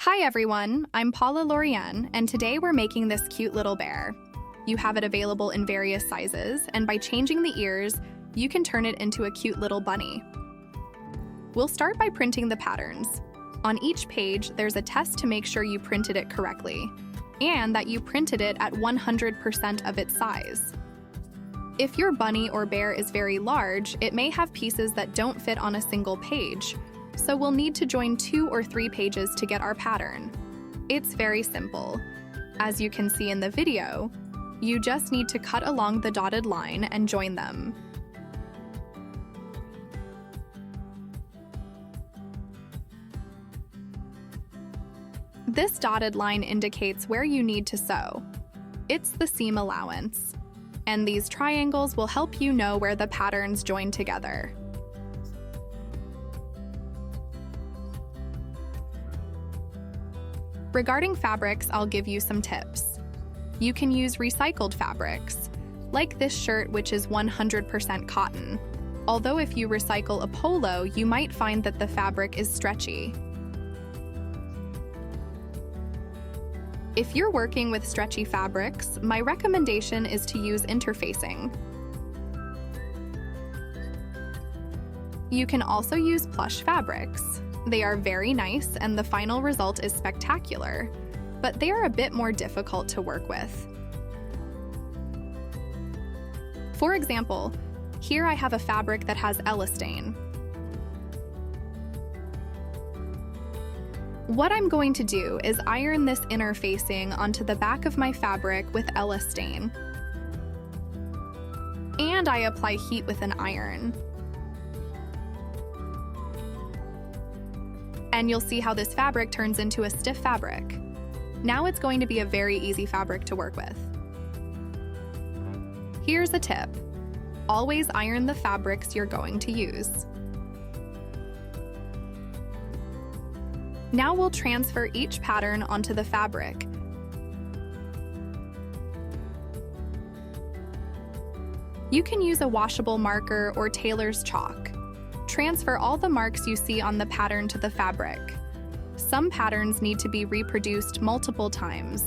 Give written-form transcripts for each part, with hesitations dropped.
Hi everyone, I'm Paula Lorienne, and today we're making this cute little bear. You have it available in various sizes, and by changing the ears, you can turn it into a cute little bunny. We'll start by printing the patterns. On each page, there's a test to make sure you printed it correctly, and that you printed it at 100% of its size. If your bunny or bear is very large, it may have pieces that don't fit on a single page, so we'll need to join 2 or 3 pages to get our pattern. It's very simple. As you can see in the video, you just need to cut along the dotted line and join them. This dotted line indicates where you need to sew. It's the seam allowance. And these triangles will help you know where the patterns join together. Regarding fabrics, I'll give you some tips. You can use recycled fabrics, like this shirt, which is 100% cotton. Although if you recycle a polo, you might find that the fabric is stretchy. If you're working with stretchy fabrics, my recommendation is to use interfacing. You can also use plush fabrics. They are very nice and the final result is spectacular, but they are a bit more difficult to work with. For example, here I have a fabric that has elastane. What I'm going to do is iron this interfacing onto the back of my fabric with elastane. And I apply heat with an iron. And you'll see how this fabric turns into a stiff fabric. Now it's going to be a very easy fabric to work with. Here's a tip. Always iron the fabrics you're going to use. Now we'll transfer each pattern onto the fabric. You can use a washable marker or tailor's chalk. Transfer all the marks you see on the pattern to the fabric. Some patterns need to be reproduced multiple times.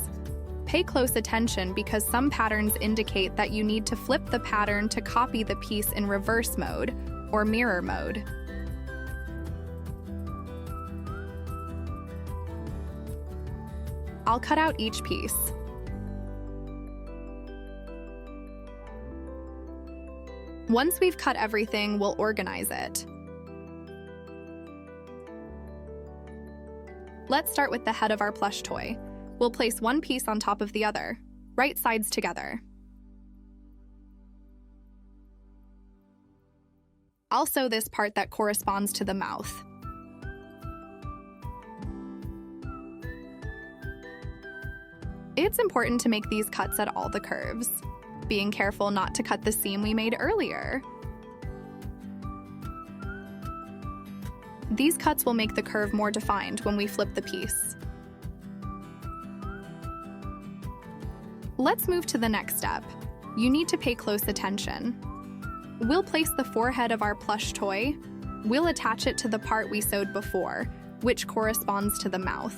Pay close attention because some patterns indicate that you need to flip the pattern to copy the piece in reverse mode or mirror mode. I'll cut out each piece. Once we've cut everything, we'll organize it. Let's start with the head of our plush toy. We'll place one piece on top of the other, right sides together. I'll sew this part that corresponds to the mouth. It's important to make these cuts at all the curves, being careful not to cut the seam we made earlier. These cuts will make the curve more defined when we flip the piece. Let's move to the next step. You need to pay close attention. We'll place the forehead of our plush toy. We'll attach it to the part we sewed before, which corresponds to the mouth.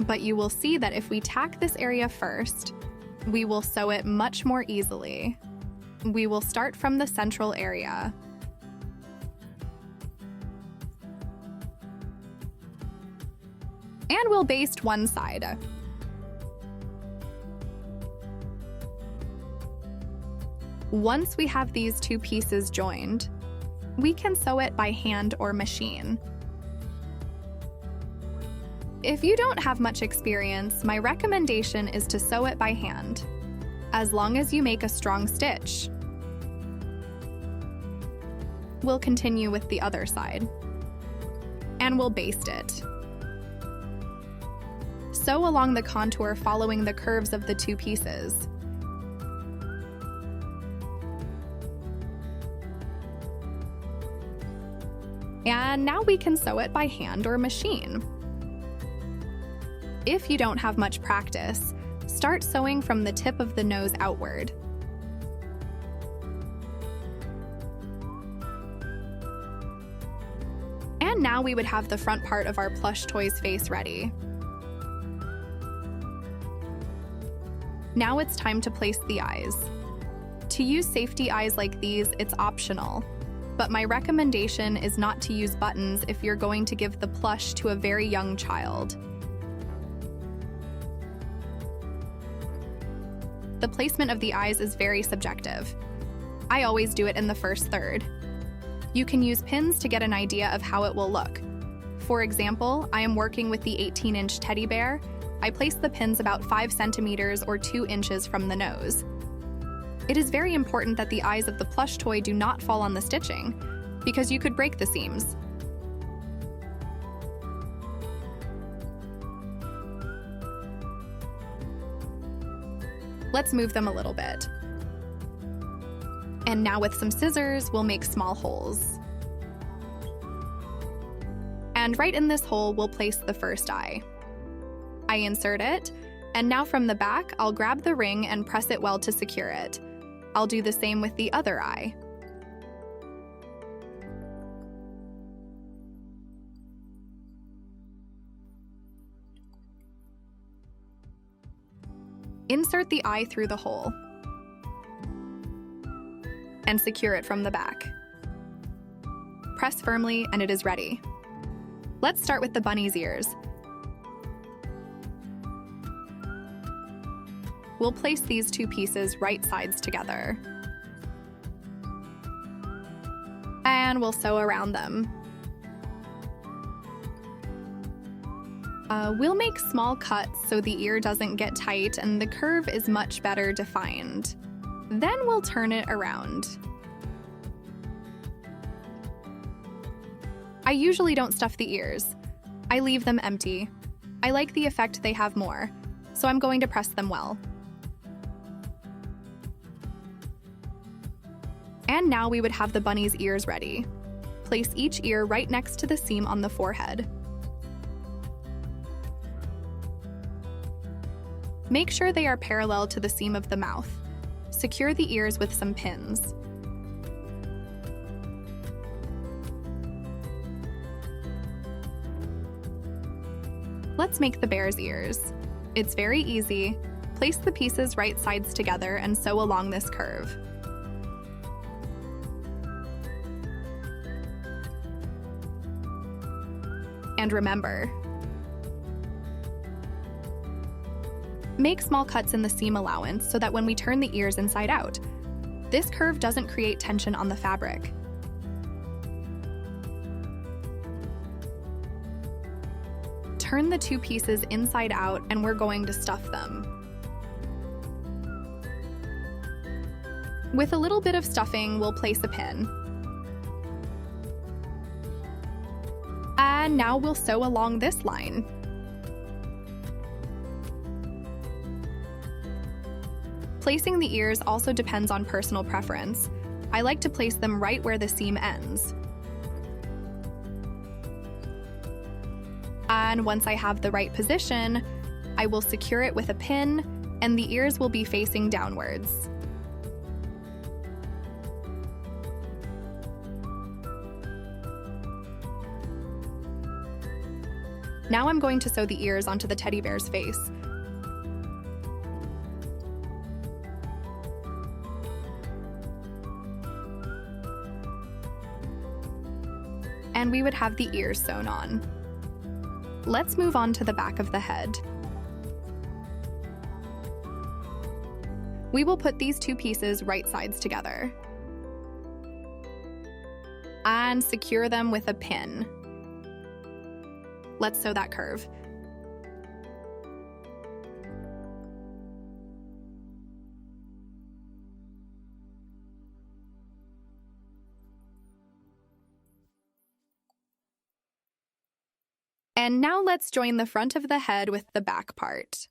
But you will see that if we tack this area first, we will sew it much more easily. We will start from the central area. And we'll baste one side. Once we have these two pieces joined, we can sew it by hand or machine. If you don't have much experience, my recommendation is to sew it by hand, as long as you make a strong stitch. We'll continue with the other side, and we'll baste it. Sew along the contour following the curves of the two pieces. And now we can sew it by hand or machine. If you don't have much practice, start sewing from the tip of the nose outward. And now we would have the front part of our plush toy's face ready. Now it's time to place the eyes. To use safety eyes like these, it's optional, but my recommendation is not to use buttons if you're going to give the plush to a very young child. The placement of the eyes is very subjective. I always do it in the first third. You can use pins to get an idea of how it will look. For example, I am working with the 18-inch teddy bear. I place the pins about 5 centimeters or 2 inches from the nose. It is very important that the eyes of the plush toy do not fall on the stitching, because you could break the seams. Let's move them a little bit. And now with some scissors, we'll make small holes. And right in this hole, we'll place the first eye. I insert it, and now from the back, I'll grab the ring and press it well to secure it. I'll do the same with the other eye. Insert the eye through the hole and secure it from the back. Press firmly and it is ready. Let's start with the bunny's ears. We'll place these two pieces right sides together. And we'll sew around them. We'll make small cuts so the ear doesn't get tight and the curve is much better defined. Then we'll turn it around. I usually don't stuff the ears. I leave them empty. I like the effect they have more, so I'm going to press them well. And now we would have the bunny's ears ready. Place each ear right next to the seam on the forehead. Make sure they are parallel to the seam of the mouth. Secure the ears with some pins. Let's make the bear's ears. It's very easy. Place the pieces right sides together and sew along this curve. And remember, make small cuts in the seam allowance so that when we turn the ears inside out, this curve doesn't create tension on the fabric. Turn the two pieces inside out and we're going to stuff them. With a little bit of stuffing, we'll place a pin. And now we'll sew along this line. Placing the ears also depends on personal preference. I like to place them right where the seam ends. And once I have the right position, I will secure it with a pin, and the ears will be facing downwards. Now I'm going to sew the ears onto the teddy bear's face. And we would have the ears sewn on. Let's move on to the back of the head. We will put these two pieces right sides together and secure them with a pin. Let's sew that curve. And now let's join the front of the head with the back part.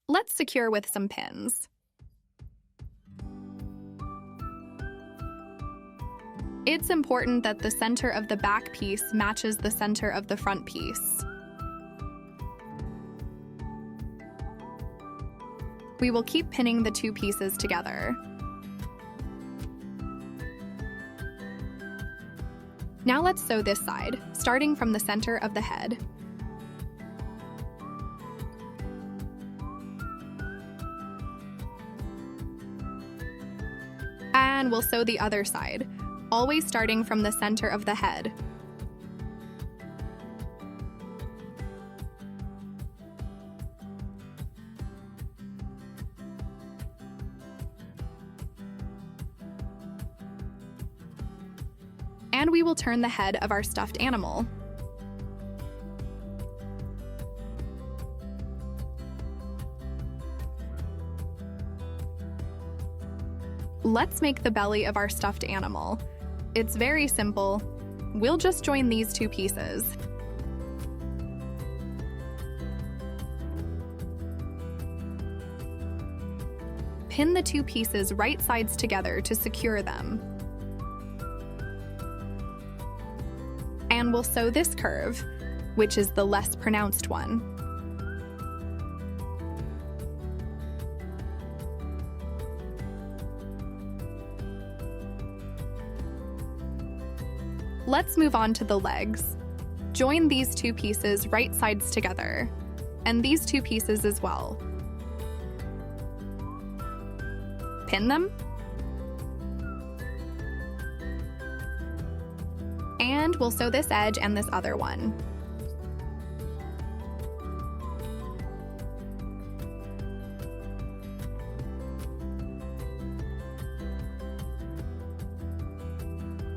Let's secure with some pins. It's important that the center of the back piece matches the center of the front piece. 。We will keep pinning the two pieces together. Now let's sew this side, starting from the center of the head. And we'll sew the other side, always starting from the center of the head. And we will turn the head of our stuffed animal. Let's make the belly of our stuffed animal. It's very simple. We'll just join these two pieces. Pin the two pieces right sides together to secure them. And we'll sew this curve, which is the less pronounced one. Let's move on to the legs. Join these two pieces right sides together, and these two pieces as well. Pin them. And we'll sew this edge and this other one.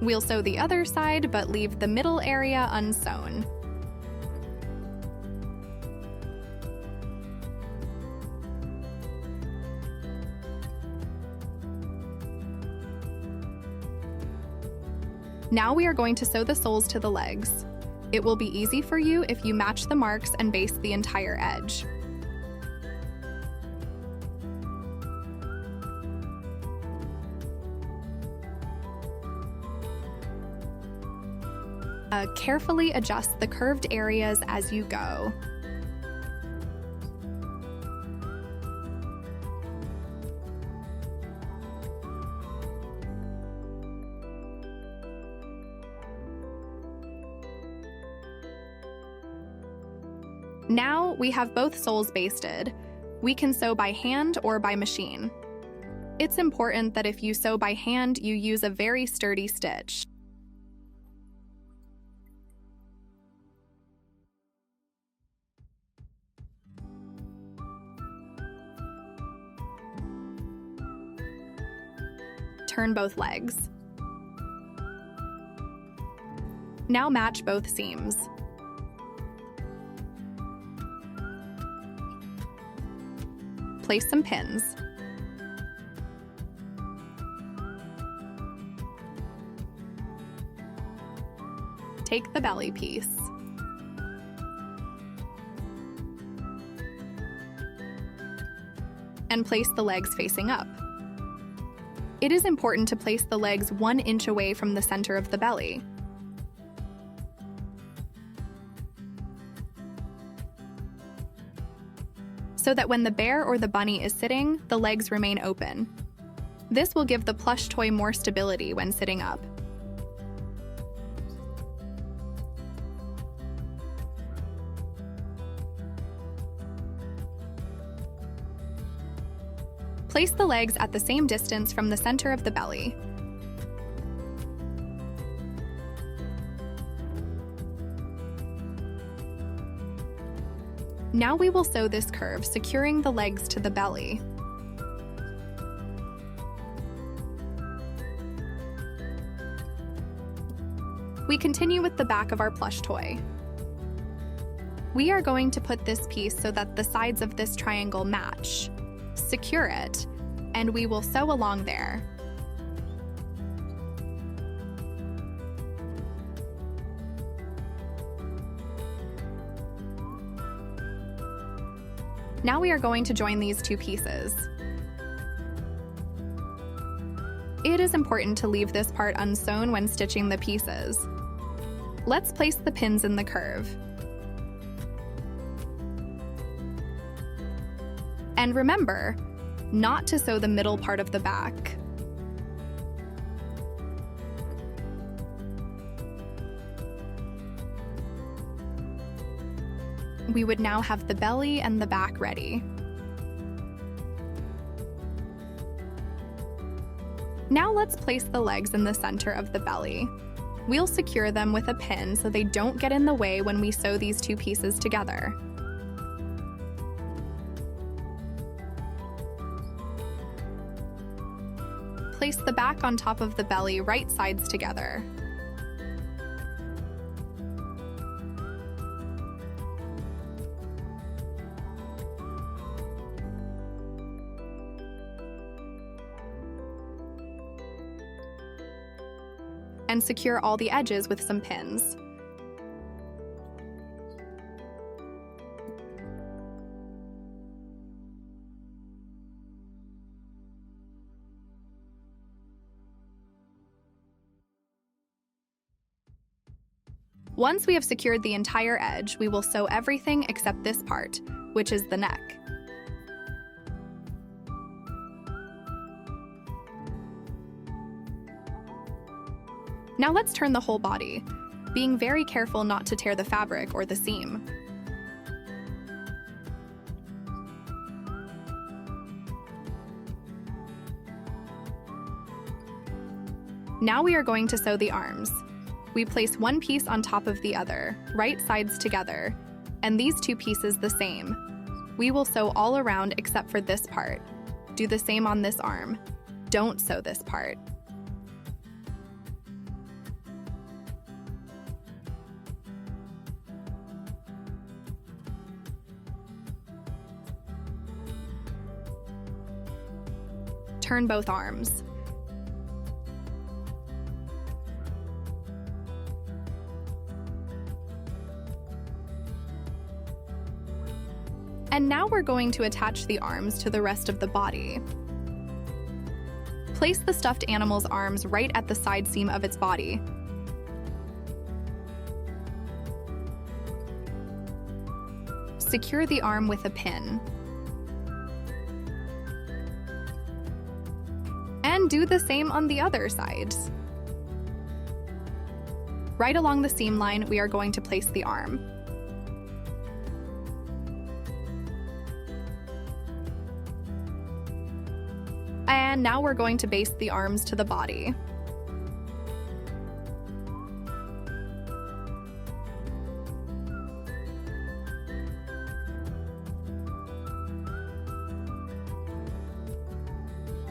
We'll sew the other side, but leave the middle area unsewn. Now we are going to sew the soles to the legs. It will be easy for you if you match the marks and baste the entire edge. Carefully adjust the curved areas as you go. Now we have both soles basted. We can sew by hand or by machine. It's important that if you sew by hand, you use a very sturdy stitch. Turn both legs. Now match both seams. Place some pins. Take the belly piece. And place the legs facing up. It is important to place the legs 1 inch away from the center of the belly. So that when the bear or the bunny is sitting, the legs remain open. This will give the plush toy more stability when sitting up. Place the legs at the same distance from the center of the belly. Now we will sew this curve, securing the legs to the belly. We continue with the back of our plush toy. We are going to put this piece so that the sides of this triangle match. Secure it, and we will sew along there. Now we are going to join these two pieces. It is important to leave this part unsewn when stitching the pieces. Let's place the pins in the curve. And remember, not to sew the middle part of the back. We would now have the belly and the back ready. Now let's place the legs in the center of the belly. We'll secure them with a pin so they don't get in the way when we sew these two pieces together. Place the back on top of the belly, right sides together. And secure all the edges with some pins. Once we have secured the entire edge, we will sew everything except this part, which is the neck. Now let's turn the whole body, being very careful not to tear the fabric or the seam. Now we are going to sew the arms. We place one piece on top of the other, right sides together, and these two pieces the same. We will sew all around except for this part. Do the same on this arm. Don't sew this part. Turn both arms. And now we're going to attach the arms to the rest of the body. Place the stuffed animal's arms right at the side seam of its body. Secure the arm with a pin. And do the same on the other sides. Right along the seam line, we are going to place the arm. And now we're going to baste the arms to the body.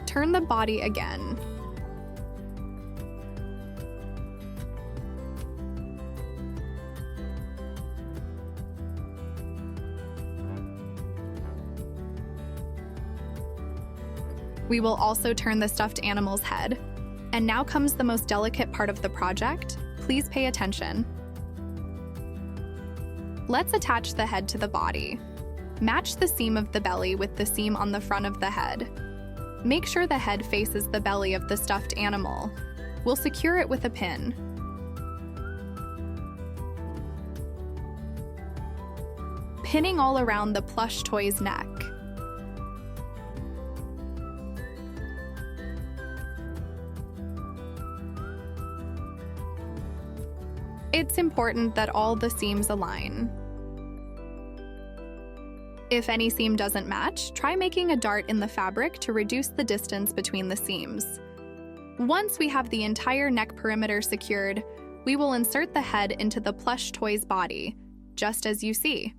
Turn the body again. We will also turn the stuffed animal's head. And now comes the most delicate part of the project. Please pay attention. Let's attach the head to the body. Match the seam of the belly with the seam on the front of the head. Make sure the head faces the belly of the stuffed animal. We'll secure it with a pin. Pinning all around the plush toy's neck. It's important that all the seams align. If any seam doesn't match, try making a dart in the fabric to reduce the distance between the seams. Once we have the entire neck perimeter secured, we will insert the head into the plush toy's body, just as you see.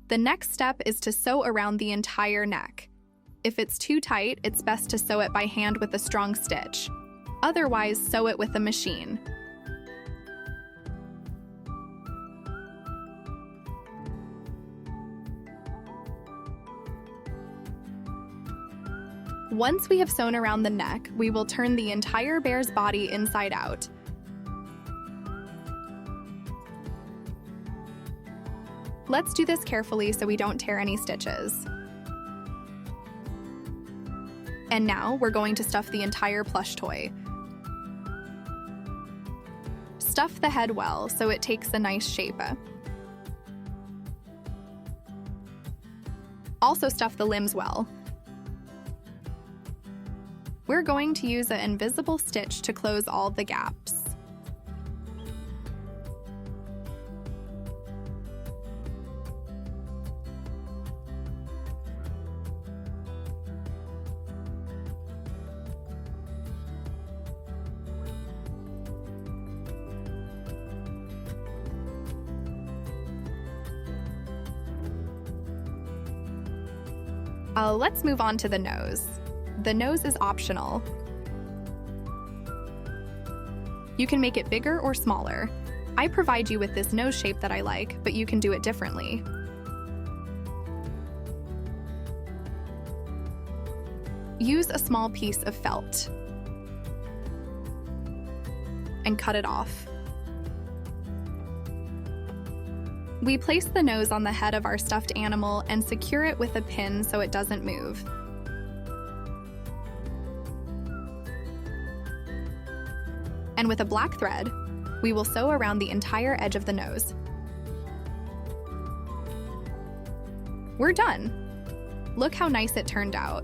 The next step is to sew around the entire neck. If it's too tight, it's best to sew it by hand with a strong stitch. Otherwise, sew it with a machine. Once we have sewn around the neck, we will turn the entire bear's body inside out. Let's do this carefully so we don't tear any stitches. And now we're going to stuff the entire plush toy. Stuff the head well so it takes a nice shape. Also stuff the limbs well. We're going to use an invisible stitch to close all the gaps. Let's move on to the nose. The nose is optional. You can make it bigger or smaller. I provide you with this nose shape that I like, but you can do it differently. Use a small piece of felt and cut it off. We place the nose on the head of our stuffed animal and secure it with a pin so it doesn't move. And with a black thread, we will sew around the entire edge of the nose. We're done! Look how nice it turned out.